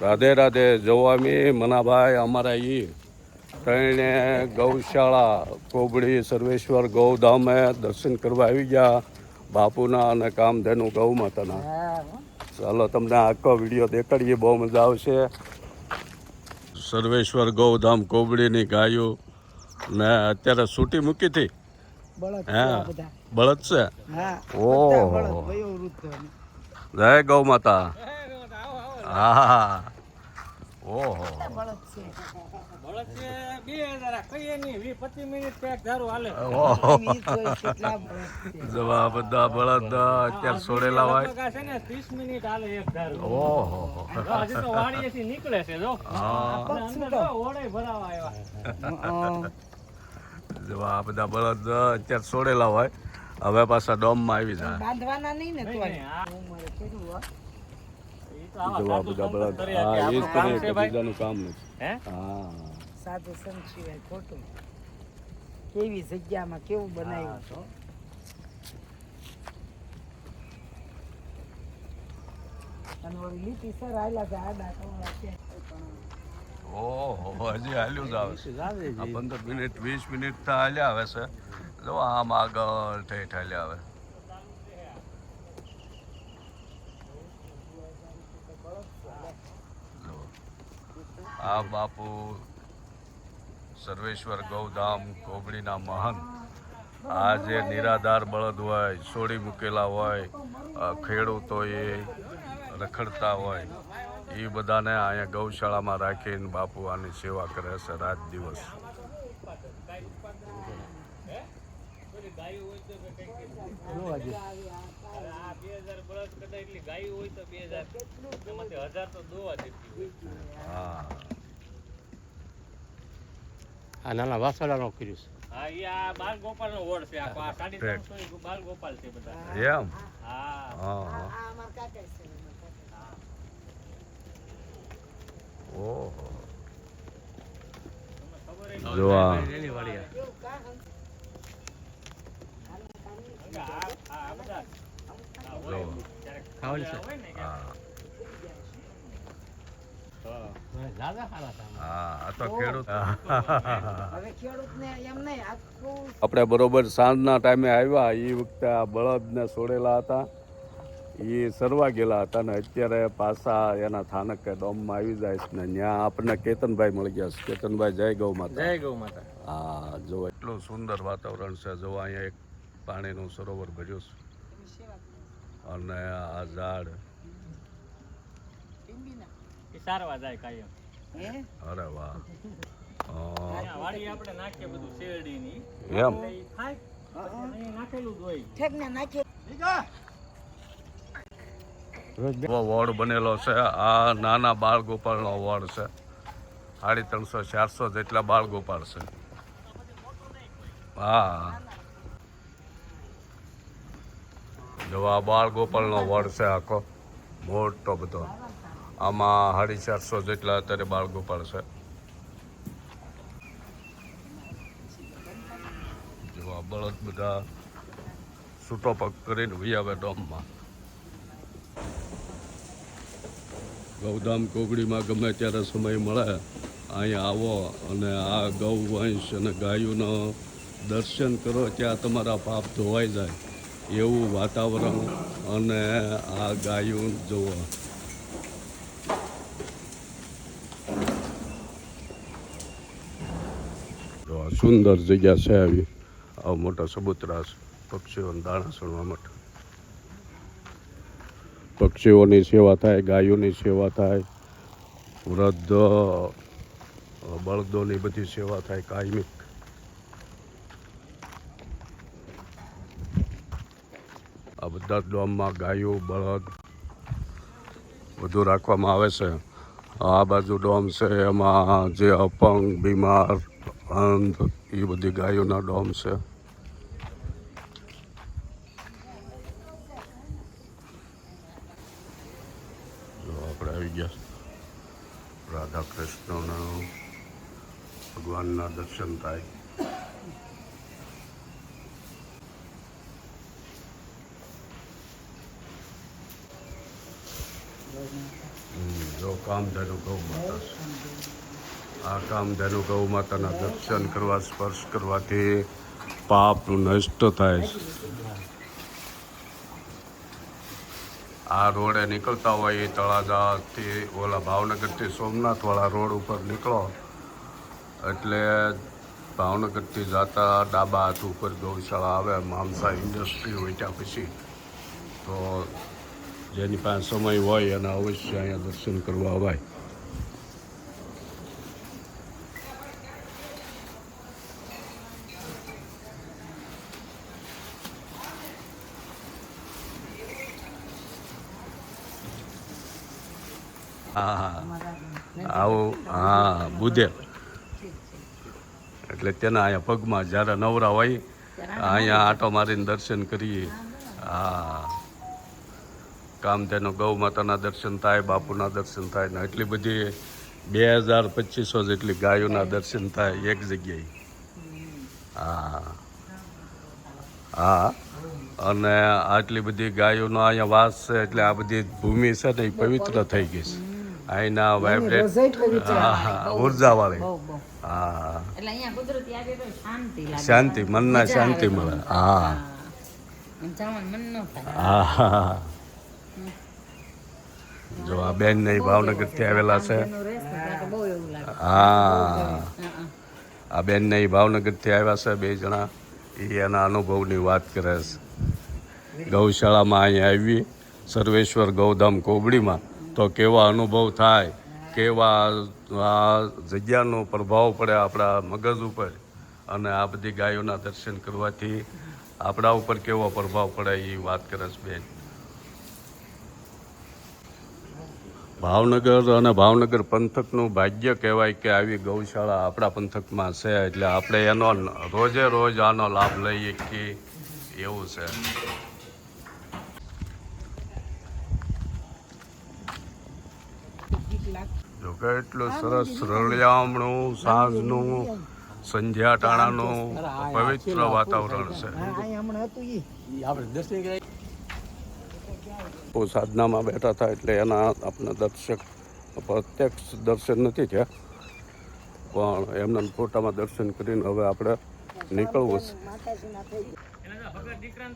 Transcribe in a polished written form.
રાધે રાધે. જોવામી મનાભાઈ અમારા ત્રણે ગૌશાળા કોબડી સર્વેશ્વર ગૌધામે દર્શન કરવા આવી ગયા બાપુના અને કામધેનુ ગૌ માતાના. ચાલો તમને આખો વિડીયો દેખાડીએ, બહુ મજા આવશે. સર્વેશ્વર ગૌધામ કોબડીની ગાયો ને અત્યારે સૂટી મૂકી હતી. બળદ છે. ઓહો, જય ગૌ માતા. હા, ઓહો, જવા બધા બળદ અત્યારે છોડેલા હોય. ઓહો, નીકળે છે જવા બધા બળદ અત્યારે છોડેલા હોય, હવે પાછા ડોમમાં આવી જાય. બાંધવાના નહીં ને જવા બધા બળદ. હા, એ જ કરીએ, બીજાનું કામ નથી. હા, સાધુ સંત સિવાય ખોટું. કેવી જગ્યામાં કેવું બનાવ્યું છો. લીટી સર આયલા છે આડા કવળા છે. ઓહો, હજી હાલ્યું જ આવે છે. 15 મિનિટ 20 મિનિટ તો હાલ્યા આવે છે. જો આમ આગળ ઠેઠ હાલ્યા આવે. આ બાપુ સર્વેશ્વર ગૌધામ કોબડીના મહંત. આ જે નિરાધાર બળદ હોય, છોડી મૂકેલા હોય, ખેડૂતો એ રખડતા હોય, એ બધાને અહીંયા ગૌશાળામાં રાખીને બાપુ આની સેવા કરે છે રાત દિવસ. આ નાના વાસળાનો કર્યું છે. એમ? ઓહો, જો આ આપણે બરોબર સાંજના ટાઈમે આવ્યા. એ વખતે આ બળદને છોડેલા હતા, એ સરવા ગયેલા હતા ને અત્યારે પાછા એના સ્થાનકે ડોમમાં આવી જાય છે ને ત્યાં આપણને કેતનભાઈ મળી ગયા છે. કેતનભાઈ, જય ગૌ માતા. જય ગૌ માતા. હા, જો એટલું સુંદર વાતાવરણ છે. જો અહીંયા એક પાણીનું સરોવર ભર્યું છે અને આ ઝાડ સારવા જાય કાયમ. અરે વાહ. વાડી આપણે નાખીએ બધું શેરડીની. એમ? નાખેલું જ હોય. વોર્ડ બનેલો છે. આ નાના બાળ ગોપાલનો વોર્ડ છે. 350-400 જેટલા બાળ ગોપાલ છે. હા, જો આ બાળ ગોપાલનો વોર્ડ છે આખો મોટો બધો. આમાં 450 જેટલા અત્યારે બાળ ગોપાલ છે. જો આ બળદ બધા છૂટો પગ કરીને વિયાવે ડોમમાં. ગૌધામ કોગડીમાં ગમે ત્યારે સમય મળે અહીંયા આવો અને આ ગૌવંશ અને ગાયોનો દર્શન કરો. ત્યાં તમારા પાપ ધોવાઈ જાય એવું વાતાવરણ અને આ ગાયો જુઓ. સુંદર જગ્યા છે આવી. આ મોટા સબૂતરા પક્ષીઓને દાણા સણવા માટે. પક્ષીઓની સેવા થાય, ગાયોની સેવા થાય, વૃદ્ધ બળદોની બધી સેવા થાય કાયમિક. આ બધા ડોમમાં ગાયો બળદ બધું રાખવામાં આવે છે. આ બાજુ ડોમ છે એમાં જે અપંગ, બીમાર, અંધ એ બધી ગાયોના ડોમ છે. આપણે આવી ગયા રાધા કૃષ્ણના ભગવાનના દર્શન થાય. જો જો કામધેનુ ગૌ માતા છે. આ કામધેનુ ગૌ માતાના દર્શન કરવા, સ્પર્શ કરવાથી પાપ નષ્ટ થાય છે. આ રોડે નીકળતા હોય એ તળાજાથી ઓલા ભાવનગરથી સોમનાથવાળા રોડ ઉપર નીકળો એટલે ભાવનગરથી જતા ડાબા હાથ ઉપર ગૌશાળા આવે. મામસા ઇન્ડસ્ટ્રી હોય ત્યાં પછી તો જેની પાસે સમય હોય એને અવશ્ય અહીંયા દર્શન કરવા અવાય. હા આવું હા બુધેલ એટલે તેના અહીંયા પગમાં જ્યારે નવરા હોય અહીંયા આંટો મારીને દર્શન કરીએ. હા કામધેનુ ગૌ માતાના દર્શન થાય, બાપુના દર્શન થાય ને એટલી બધી 2200 જેટલી ગાયોના દર્શન થાય એક જગ્યાએ. હા હા અને આટલી બધી ગાયોનો અહીંયા વાસ છે એટલે આ બધી ભૂમિ છે ને એ પવિત્ર થઈ ગઈ છે. અહીંના વાઇબ્રેટ ઉર્જાવાળી. હા એટલે અહીંયા કુદરતી આવે તો શાંતિ લાગે, શાંતિ, મનના શાંતિ મળે. હા મન ન થાય. હા જો આ બેન ને ભાવનગરથી આવેલા છે. બહુ એવું લાગે. હા આ બેન ને ભાવનગરથી આવ્યા છે. 2 જણા એ એના અનુભવની વાત કરે છે. ગૌશાળામાં અહીંયા આવી સર્વેશ્વર ગૌધામ કોબડીમાં તો કેવા અનુભવ થાય, કેવા આ જગ્યાનો પ્રભાવ પડે આપણા મગજ ઉપર અને આ બધી ગાયોના દર્શન કરવાથી આપણા ઉપર કેવો પ્રભાવ પડે એ વાત કરે છે બેન. ભાવનગર અને ભાવનગર પંથકનું ભાગ્ય કહેવાય કે આવી ગૌશાળા આપણા પંથકમાં છે એટલે આપણે એનો રોજે રોજ આનો લાભ લઈએ કે એવું છે. જો કે એટલું સરસ રળિયામણું સાંજનું સંધ્યા ટાણાનું પવિત્ર વાતાવરણ છે. સાધનામાં બેઠા હતા એટલે એના આપણે પ્રત્યક્ષ દર્શન નથી થયા પણ એમના ફોટામાં દર્શન કરીને હવે આપણે નીકળવું છે.